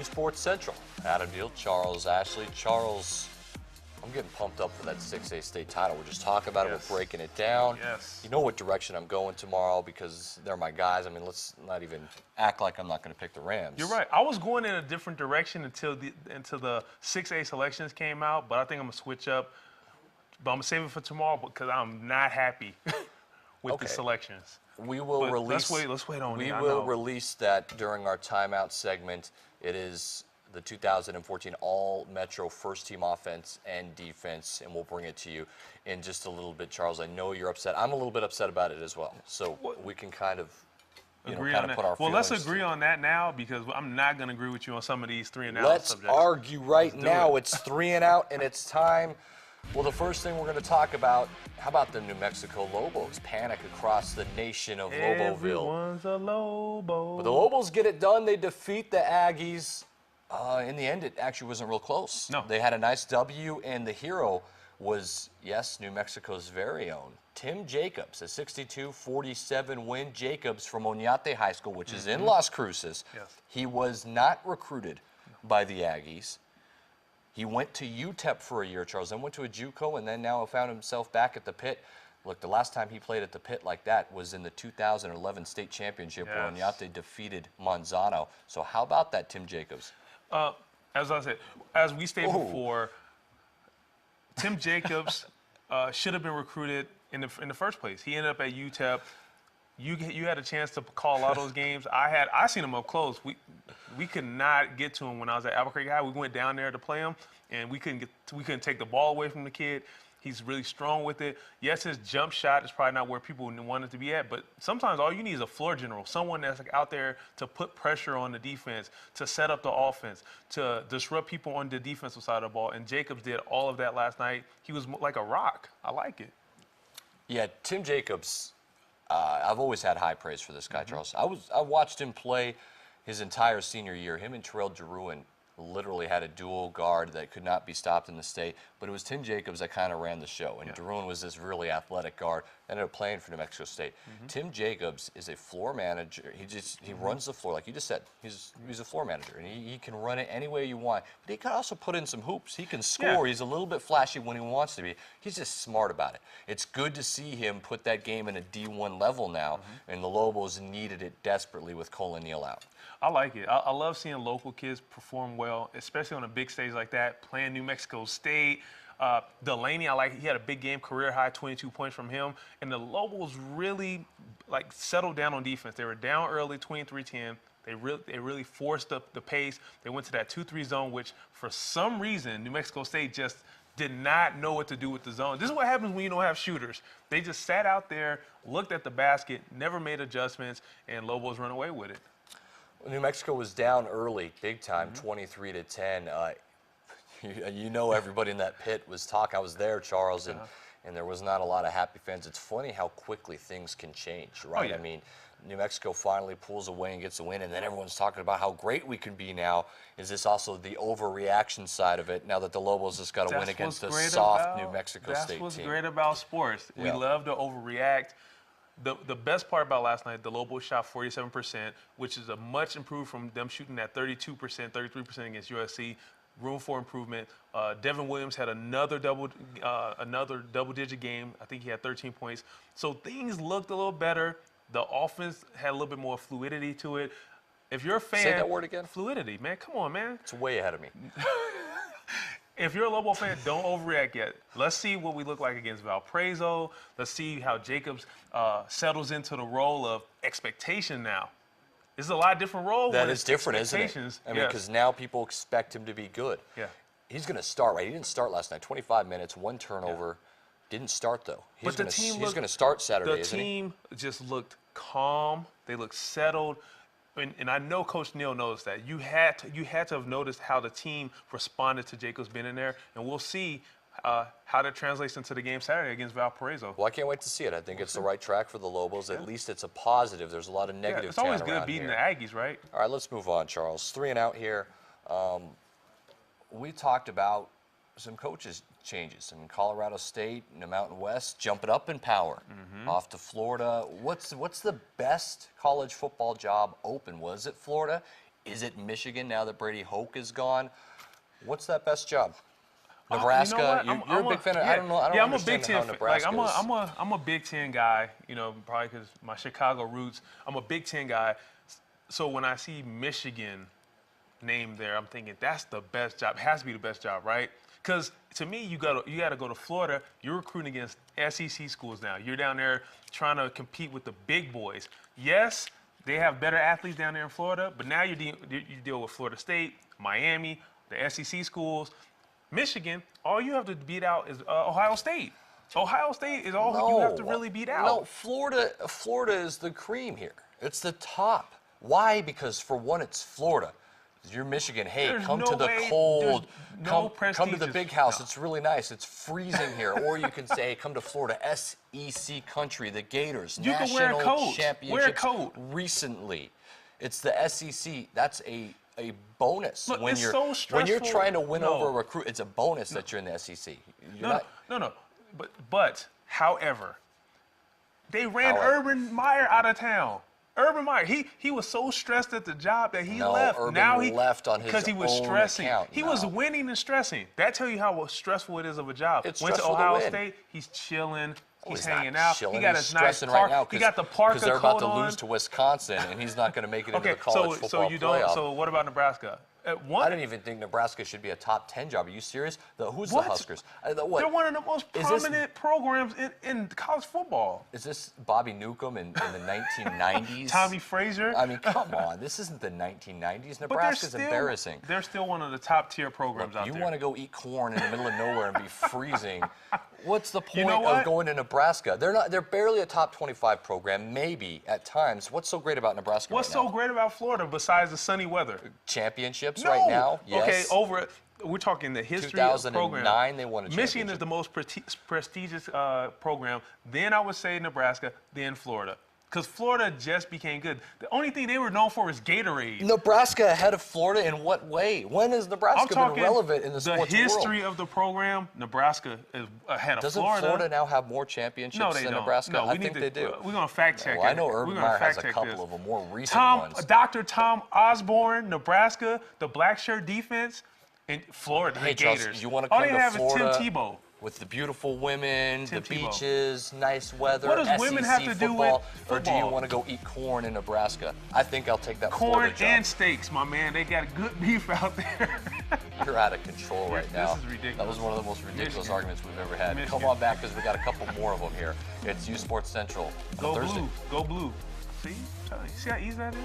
uSports Central. Adam Deal, Charles Ashley. Charles, I'm getting pumped up for that 6A state title. We're just talking about it. We're breaking it down. Yes. You know what direction I'm going tomorrow because they're my guys. I mean, let's not even act like I'm not going to pick the Rams. You're right. I was going in a different direction until the 6A selections came out, but I think I'm going to switch up. But I'm going to save it for tomorrow because I'm not happy with the selections. We will release. Let's wait on it. We will release that during our timeout segment. It is the 2014 All-Metro First-Team Offense and Defense, and we'll bring it to you in just a little bit, Charles. I know you're upset. I'm a little bit upset about it as well. So we can kind of, agree on that. put our well, feelings. Let's agree on that now because I'm not going to agree with you on some of these 3-and-out subjects. Let's argue right now. It's 3-and-out, and it's time. Well, the first thing we're going to talk about, how about the New Mexico Lobos? Panic across the nation of Loboville. Everyone's a Lobo. But the Lobos get it done. They defeat the Aggies. In the end, it actually wasn't real close. No. They had a nice W, and the hero was, yes, New Mexico's very own, Tim Jacobs, a 62-47 win. Jacobs from Oñate High School, which is in Las Cruces. Yes. He was not recruited by the Aggies. He went to UTEP for a year, Charles, then went to a JUCO, and then now found himself back at the Pit. Look, the last time he played at the Pit like that was in the 2011 state championship where Oñate defeated Manzano. So how about that, Tim Jacobs? As I said, as we stated before, Tim Jacobs should have been recruited in the first place. He ended up at UTEP. You had a chance to call a lot of those games. I seen him up close. We could not get to him when I was at Albuquerque High. We went down there to play him, and we couldn't take the ball away from the kid. He's really strong with it. Yes, his jump shot is probably not where people want it to be at, but sometimes all you need is a floor general, someone that's out there to put pressure on the defense, to set up the offense, to disrupt people on the defensive side of the ball. And Jacobs did all of that last night. He was like a rock. I like it. Yeah, Tim Jacobs. I've always had high praise for this guy, Charles. I watched him play his entire senior year. Him and Terrell Giroux literally had a dual guard that could not be stopped in the state, but it was Tim Jacobs that kind of ran the show, and Giroux was this really athletic guard that ended up playing for New Mexico State. Tim Jacobs is a floor manager. He runs the floor, like you just said. He's a floor manager, and he can run it any way you want, but he can also put in some hoops. He can score. He's a little bit flashy when he wants to be. He's just smart about it. It's good to see him put that game in a D1 level now, and the Lobos needed it desperately with Colin Neal out. I like it. I love seeing local kids perform well, especially on a big stage like that, playing New Mexico State. Delaney, he had a big game, career high, 22 points from him. And the Lobos really settled down on defense. They were down early, 23-10. They really forced up the pace. They went to that 2-3 zone, which for some reason New Mexico State just did not know what to do with the zone. This is what happens when you don't have shooters. They just sat out there, looked at the basket, never made adjustments, and Lobos run away with it. New Mexico was down early, big time, 23-10. You know, everybody in that pit was talking. I was there, Charles, and there was not a lot of happy fans. It's funny how quickly things can change, right? I mean, New Mexico finally pulls away and gets a win, and then everyone's talking about how great we can be now. Is this also the overreaction side of it now that the Lobos just got to win against the soft New Mexico State team? That's what's great about sports. We love to overreact. The best part about last night, the Lobos shot 47%, which is a much improved from them shooting at 32%, 33% against USC. Room for improvement. Devin Williams had another double-digit game. I think he had 13 points. So things looked a little better. The offense had a little bit more fluidity to it. If you're a fan, say that word again. Fluidity, man. Come on, man. It's way ahead of me. If you're a Lobo fan, don't overreact yet. Let's see what we look like against Valparaiso. Let's see how Jacobs settles into the role of expectation now. This is a lot different role. That is different, isn't it? I mean, because now people expect him to be good. Yeah. He's going to start, right? He didn't start last night. 25 minutes, one turnover. Didn't start, though. He's going to start Saturday, isn't he? The team just looked calm. They looked settled. And I know Coach Neal knows that. You had to have noticed how the team responded to Jacobs being in there, and we'll see how that translates into the game Saturday against Valparaiso. Well, I can't wait to see it. I think it's the right track for the Lobos. At least it's a positive. There's a lot of negative. It's always good beating the Aggies, right? All right, let's move on, Charles. 3-and-out here. We talked about some coaches changes in Colorado State and the Mountain West, jumping up in power off to Florida. What's the best college football job open? Was it Florida? Is it Michigan now that Brady Hoke is gone? What's that best job? Nebraska. You know You're a big fan of. I don't know. I don't I'm a understand Big Ten how fan. Nebraska Like I'm a Big Ten guy. You know, probably because my Chicago roots. I'm a Big Ten guy. So when I see Michigan named there, I'm thinking that's the best job. It has to be the best job, right? Because to me, you got to go to Florida. You're recruiting against SEC schools now. You're down there trying to compete with the big boys. Yes, they have better athletes down there in Florida, but now you deal with Florida State, Miami, the SEC schools. Michigan, all you have to beat out is Ohio State. Ohio State is all you have to really beat out. No, Florida is the cream here. It's the top. Why? Because for one, it's Florida. You're Michigan. Hey, There's come no to the way- cold. there's no Come to the prestigious- big house. no. It's really nice. It's freezing here. Or you can say, come to Florida, SEC country, the Gators, You can national wear a coat. championships Wear a coat. recently. It's the SEC. That's a bonus. Look, when it's you're so when you're stressful. trying to win No. over a recruit, it's a bonus that you're in the SEC. You're No, not, no. But however, they ran However. Urban Meyer out of town. Urban Meyer, he was so stressed at the job that he No, left. Urban Now he left on his because he was own stressing. account. He No. was winning and stressing. That tell you how stressful it is of a job. It's Went to stressful to Ohio win. State, he's chilling. Oh, He's not hanging out. chilling. He got He's his nice stressing park. right now He got the Parker they're about coat to on. lose to Wisconsin, and he's not going to make it into Okay, the college so football you playoff. don't. So what about Nebraska? I didn't even think Nebraska should be a top 10 job. Are you serious? Who's What? the Huskers? What? They're one of the most Is this- prominent programs in college football. Is this Bobby Newcomb in the 1990s? Tommy Frazier. I mean, come on. This isn't the 1990s. But they're Nebraska's still, embarrassing. They're still one of the top tier programs out You there. want to go eat corn in the middle of nowhere and be freezing. What's the point You know of what? going to Nebraska? They're barely a top 25 program, maybe at times. What's so great about Nebraska What's right so now? great about Florida besides the sunny weather? Championships No. right now? Yes. Okay, we're talking the history of the program. 2009, they won a Michigan is championship. the most prestigious program. Then I would say Nebraska, then Florida. Because Florida just became good. The only thing they were known for is Gatorade. Nebraska ahead of Florida in what way? When has I'm Nebraska been talking relevant in the sports history world? of the program. Nebraska is ahead of Doesn't Florida. Florida now have more championships No, they than don't. Nebraska? No, I we think need they to, do. We're going to fact check Well, I it. know We're Urban gonna Meyer has fact a check couple this. of them, more recent ones. Dr. Tom Osborne, Nebraska, the black shirt defense, and Florida, Hey, the Charles, Gators. you want to All come they to have Florida is Tim Tebow. with the beautiful women, Tim the Tebow. beaches, nice weather, What does women have SEC to do football, with or do you football? want to go eat corn in Nebraska? I think I'll take that Corn Florida job. and steaks, my man. They got good beef out there. You're out of control right This now. is ridiculous. That was one of the most ridiculous Michigan. arguments we've ever had. Michigan. Come on back because we got a couple more of them here. It's uSports Central on Go Thursday. blue. Go blue. See? See how easy that is?